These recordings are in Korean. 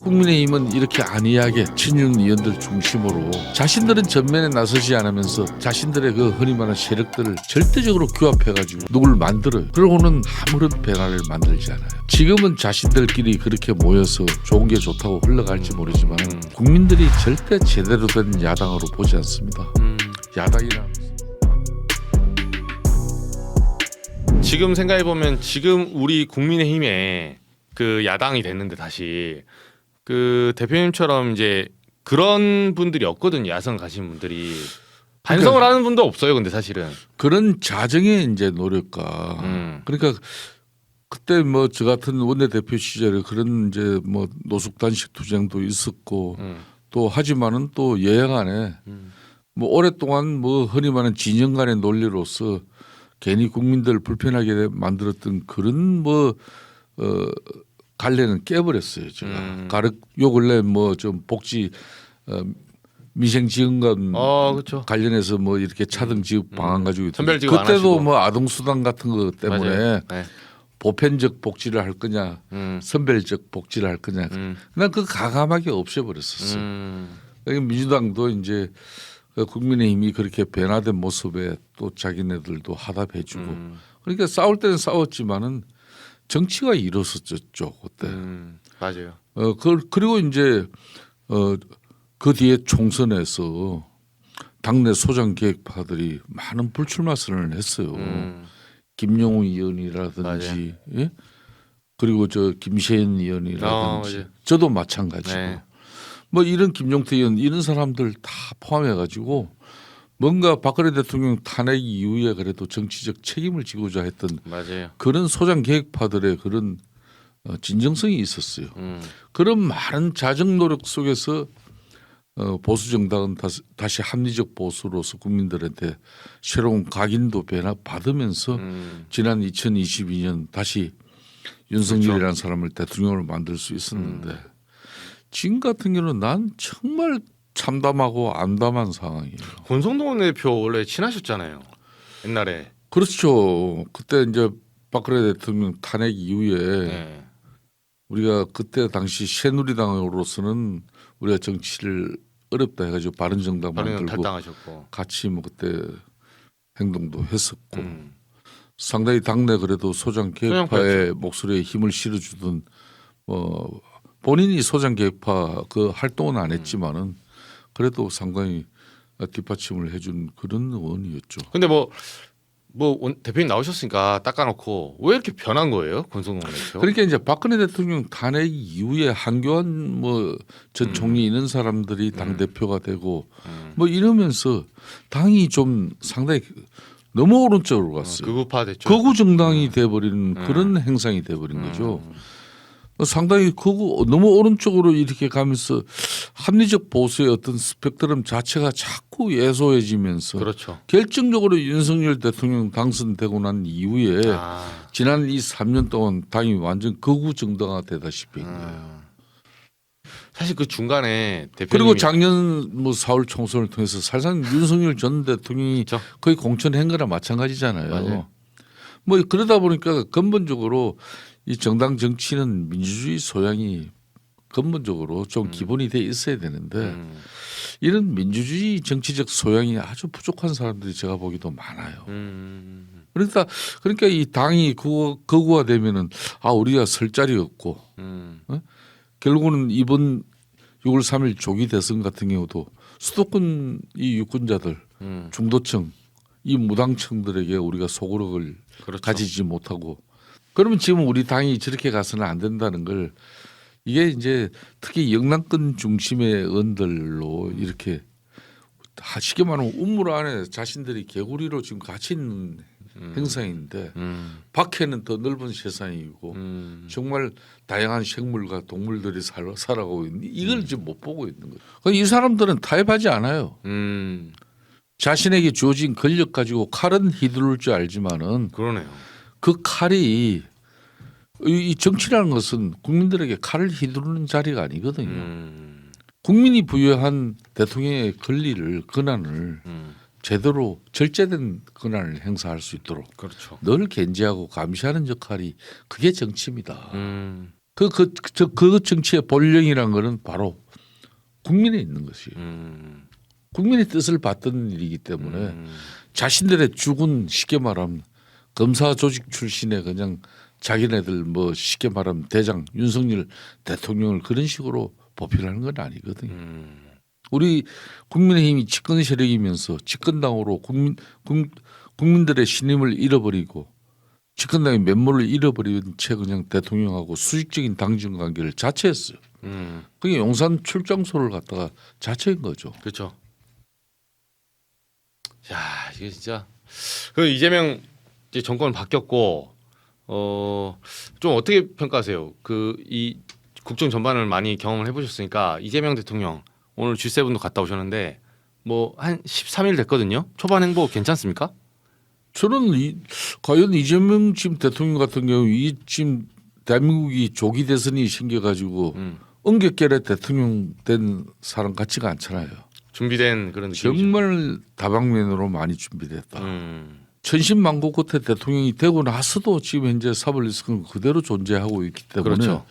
국민의힘은 이렇게 안이하게 친윤 의원들 중심으로 자신들은 전면에 나서지 않으면서 자신들의 그 흔히 말하는 세력들을 절대적으로 규합해가지고 누굴 만들어요. 그러고는 아무런 변화를 만들지 않아요. 지금은 자신들끼리 그렇게 모여서 좋은 게 좋다고 흘러갈지 모르지만 국민들이 절대 제대로 된 야당으로 보지 않습니다. 야당이란 지금 생각해보면 지금 우리 국민의힘에 그 야당이 됐는데 다시 그 대표님처럼 이제 그런 분들이 없거든요. 야성 가신 분들이 반성을 하는 분도 없어요. 근데 사실은 그런 자정의 이제 노력과 그러니까 그때 뭐 저 같은 원내대표 시절에 그런 이제 뭐 노숙단식 투쟁도 있었고 또 하지만은 또 여야 간에 뭐 오랫동안 뭐 흔히 말하는 진영 간의 논리로서 괜히 국민들 불편하게 만들었던 그런 뭐 갈래는 깨버렸어요. 제가 요 근래 뭐 좀 복지 미생지원금 그렇죠. 관련해서 뭐 이렇게 차등 지급 방안 가지고 선별지급 안 그때도 하시고. 뭐 아동수당 같은 거 때문에 맞아요. 네. 보편적 복지를 할 거냐 선별적 복지를 할 거냐 난 그 가감하게 없애버렸었어요. 그러니까 민주당도 이제 국민의힘이 그렇게 변화된 모습에 또 자기네들도 하답해주고 그러니까 싸울 때는 싸웠지만은 정치가 일어섰죠 그때. 맞아요. 그리고 이제 그 뒤에 총선에서 당내 소장 계획파들이 많은 불출마 선언을 했어요. 김용우 의원이라든지 예? 그리고 저 김세현 의원이라든지 저도 마찬가지고 네. 뭐 이런 김종태 의원 이런 사람들 다 포함해 가지고 뭔가 박근혜 대통령 탄핵 이후에 그래도 정치적 책임을 지고자 했던 맞아요. 그런 소장 계획파들의 그런 진정성이 있었어요. 그런 많은 자정 노력 속에서 보수 정당은 다시 합리적 보수로서 국민들한테 새로운 각인도 변화 받으면서 지난 2022년 다시 윤석열이라는 그렇죠. 사람을 대통령으로 만들 수 있었는데 지금 같은 경우는 난 정말 참담하고 암담한 상황이에요. 권성동 대표 원래 친하셨잖아요. 옛날에. 그렇죠. 그때 이제 박근혜 대통령 탄핵 이후에 네. 우리가 그때 당시 새누리당으로서는 우리가 정치를 어렵다 해가지고 바른정당 바른정 만들고 탈당하셨고. 같이 뭐 그때 행동도 했었고 상당히 당내 그래도 소장 계획파의 목소리에 힘을 실어주던 본인이 소장 계획파 그 활동은 안 했지만은 그래도 상당히 뒷받침을 해준 그런 의원이었죠. 근데 대표님 나오셨으니까 닦아놓고 왜 이렇게 변한 거예요, 권성동 대표? 그러니까 이제 박근혜 대통령 탄핵 이후에 한교안 뭐 전 총리 이런 사람들이 당 대표가 되고 뭐 이러면서 당이 좀 상당히 너무 오른쪽으로 갔어요. 극우파 됐죠. 극우 정당이 돼버리는 그런 행상이 돼버린 거죠. 상당히 너무 오른쪽으로 이렇게 가면서 합리적 보수의 어떤 스펙트럼 자체가 자꾸 예소해지면서 그렇죠. 결정적으로 윤석열 대통령 당선되고 난 이후에 지난 이 3년 동안 당이 완전 극우 정당화 되다시피 한 거예요. 사실 그 중간에 대표님이 그리고 작년 뭐 4월 총선을 통해서 사실상 윤석열 전 대통령이 그렇죠. 거의 공천한 거나 마찬가지잖아요. 맞아요. 뭐 그러다 보니까 근본적으로 이 정당 정치는 민주주의 소양이 근본적으로 좀 기본이 돼 있어야 되는데 이런 민주주의 정치적 소양이 아주 부족한 사람들이 제가 보기도 많아요. 그러니까 이 당이 극우화되면은 우리가 설 자리 없고 결국은 이번 6월 3일 조기 대선 같은 경우도 수도권 이 유권자들 중도층 이 무당층들에게 우리가 소구력을 그렇죠. 가지지 못하고 그러면 지금 우리 당이 저렇게 가서는 안 된다는 걸 이게 이제 특히 영남권 중심의 의원들로 이렇게 쉽게 말하면 우물 안에 자신들이 개구리로 지금 갇혀 있는 행상인데 밖에는 더 넓은 세상이고 정말 다양한 생물과 동물들이 살아가고 있는 이걸 지금 못 보고 있는 거죠. 이 사람들은 타협하지 않아요. 자신에게 주어진 권력 가지고 칼은 휘두를 줄 알지만은 그러네요. 그 칼이 이 정치라는 것은 국민들에게 칼을 휘두르는 자리가 아니거든요. 국민이 부여한 대통령의 권한을 제대로 절제된 권한을 행사할 수 있도록 그렇죠. 늘 견제하고 감시하는 역할이 그게 정치입니다. 그 정치의 본령이라는 거는 바로 국민에 있는 것이에요. 국민의 뜻을 받던 일이기 때문에 자신들의 죽은 쉽게 말하면 검사 조직 출신의 그냥 자기네들 뭐 쉽게 말하면 대장 윤석열 대통령을 그런 식으로 보필하는 건 아니거든요. 우리 국민의힘이 집권 세력이면서 집권당으로 국민들의 신임을 잃어버리고 집권당의 면모를 잃어버린 채 그냥 대통령하고 수직적인 당정 관계를 자체했어요. 그게 용산 출장소를 갖다가 자체인 거죠. 그렇죠. 야, 이게 진짜 그 이재명 이제 정권 바뀌었고 좀 어떻게 평가하세요? 그 이 국정 전반을 많이 경험을 해보셨으니까 이재명 대통령 오늘 G7도 갔다 오셨는데 뭐 한 13일 됐거든요. 초반 행보 괜찮습니까? 저는 과연 이재명 지금 대통령 같은 경우 이 지금 대한민국이 조기 대선이 생겨가지고 엉겹결에 대통령 된 사람 같지가 않잖아요. 준비된 그런 느낌이죠. 정말 다방면으로 많이 준비됐다. 천신만고 끝에 대통령이 되고 나서도 지금 현재 사법리스크는 그대로 존재하고 있기 때문에 그렇죠.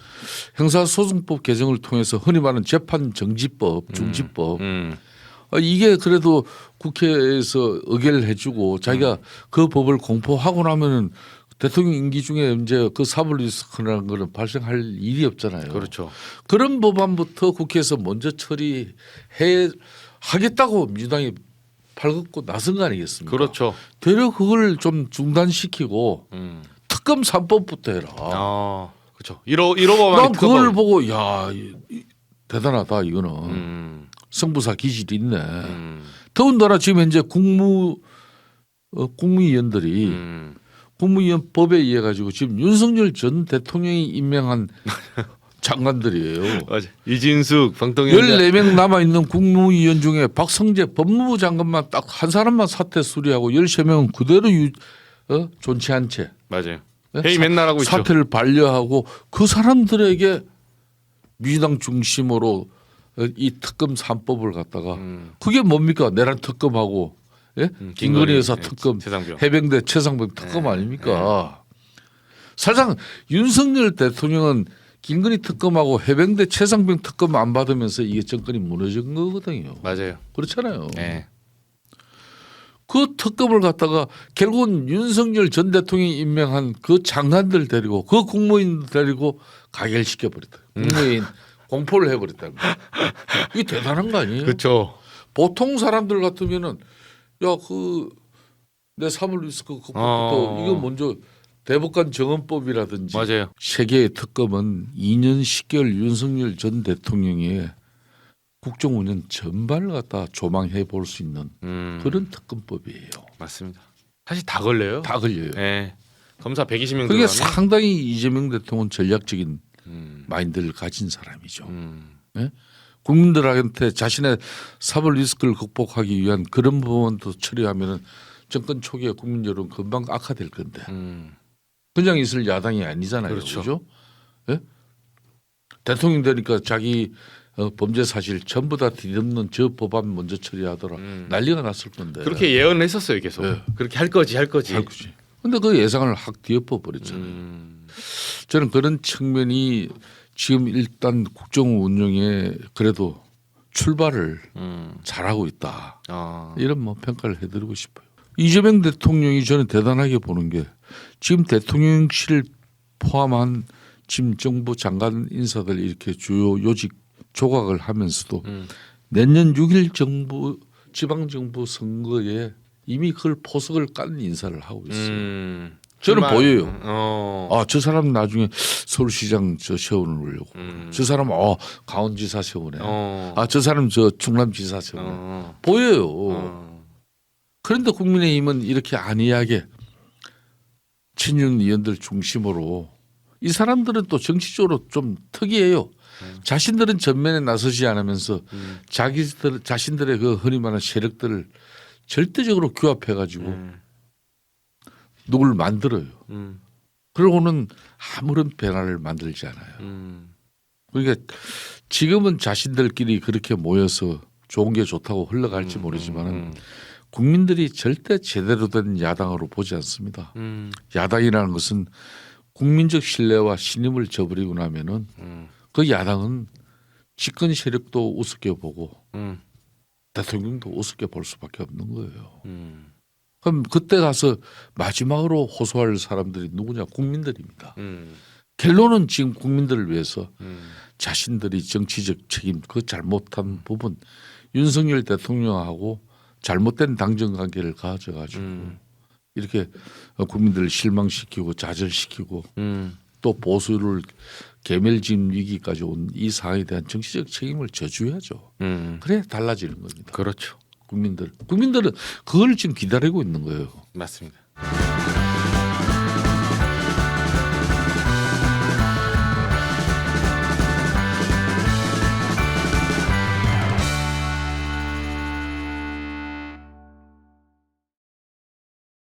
형사소송법 개정을 통해서 흔히 말하는 재판 정지법, 중지법 이게 그래도 국회에서 의결을 해주고 자기가 그 법을 공포하고 나면은 대통령 임기 중에 이제 그 사법리스크라는 거는 발생할 일이 없잖아요. 그렇죠. 그런 법안부터 국회에서 먼저 처리해 하겠다고 민주당이 팔걷고 나선 거 아니겠습니까? 그렇죠. 되려 그걸 좀 중단시키고 특검 3법부터 해라. 그렇죠. 1호 난 그걸 보고 야 대단하다 이거는 성부사 기질이 있네. 더군다나 지금 현재 국무위원들이 국무위원 법에 의해 가지고 지금 윤석열 전 대통령이 임명한 장관들이에요. 맞아. 이진숙, 방통위원 14명 남아 있는 국무위원 중에 박성재 법무부 장관만 딱 한 사람만 사퇴 수리하고 13명은 그대로 존치한 채 맞아요. 회의 맨날 하고 있죠. 사퇴를 반려하고 그 사람들에게 민주당 중심으로 이 특검 3법을 갖다가 그게 뭡니까? 내란 특검하고 예? 김건희 여사 특검, 최상병. 해병대 최상병 특검 아닙니까? 사실상 윤석열 대통령은 김건희 특검하고 해병대 최상병 특검 안 받으면서 이게 정권이 무너진 거거든요. 맞아요. 그렇잖아요. 네. 그 특검을 갖다가 결국은 윤석열 전 대통령이 임명한 그 장관들 데리고 그 국무위원들 데리고 가결시켜 버렸다. 국무위원 공포를 해버렸다는 거예요. 이게 대단한 거 아니에요? 그렇죠. 보통 사람들 같으면은 야 그 내 사법리스크 그것부터 이거 먼저 대법관 정원법이라든지 맞아요. 세계의 특검은 2년 10개월 윤석열 전 대통령의 국정 운영 전반을 갖다 조망해 볼 수 있는 그런 특검법이에요. 맞습니다. 사실 다 걸려요. 다 걸려요. 네. 검사 120명 그게 들어가면 상당히 이재명 대통령은 전략적인 마인드를 가진 사람이죠. 네? 국민들한테 자신의 사법 리스크를 극복하기 위한 그런 부분도 처리하면은 정권 초기에 국민 여론 금방 악화될 건데 그냥 있을 야당이 아니잖아요. 그렇죠. 그죠? 예? 대통령 되니까 자기 범죄 사실 전부 다 뒤덮는 저 법안 먼저 처리하더라. 난리가 났을 건데. 그렇게 예언을 했었어요. 계속. 네. 그렇게 할 거지. 할 거지. 근데 그 예상을 확 뒤엎어 버렸잖아요. 저는 그런 측면이 지금 일단 국정 운영에 그래도 출발을 잘하고 있다. 이런 뭐 평가를 해드리고 싶어요. 이재명 대통령이 저는 대단하게 보는 게 지금 대통령실을 포함한 지금 정부 장관 인사들 이렇게 주요 요직 조각을 하면서도 내년 6일 정부 지방정부 선거에 이미 그걸 포석을 깐 인사를 하고 있어요. 저는 보여요. 아, 저 사람 나중에 서울시장 저 세우려고. 저 사람 강원지사 세우네. 아, 저 사람 저 충남지사 세우네. 보여요. 그런데 국민의힘은 이렇게 안이하게 친윤 의원들 중심으로 이 사람들은 또 정치적으로 좀 특이해요. 자신들은 전면에 나서지 않으면서 자신들의 그 흔히 말하는 세력들을 절대적으로 규합해가지고 누굴 만들어요. 그러고는 아무런 변화를 만들지 않아요. 그러니까 지금은 자신들끼리 그렇게 모여서 좋은 게 좋다고 흘러갈지 모르지만은 국민들이 절대 제대로 된 야당으로 보지 않습니다. 야당이라는 것은 국민적 신뢰와 신임을 저버리고 나면은 음. 그 야당은 집권 세력도 우습게 보고 음. 대통령도 우습게 볼 수밖에 없는 거예요. 음. 그럼 그때 가서 마지막으로 호소할 사람들이 누구냐? 국민들입니다. 음. 결론은 지금 국민들을 위해서 음. 자신들이 정치적 책임 그 잘못한 부분 윤석열 대통령하고 잘못된 당정 관계를 가져가지고 이렇게 국민들을 실망시키고 좌절시키고 음. 또 보수를 개멸진 위기까지 온 이 상황에 대한 정치적 책임을 져줘야죠. 그래야 달라지는 겁니다. 그렇죠. 국민들은 그걸 지금 기다리고 있는 거예요. 맞습니다.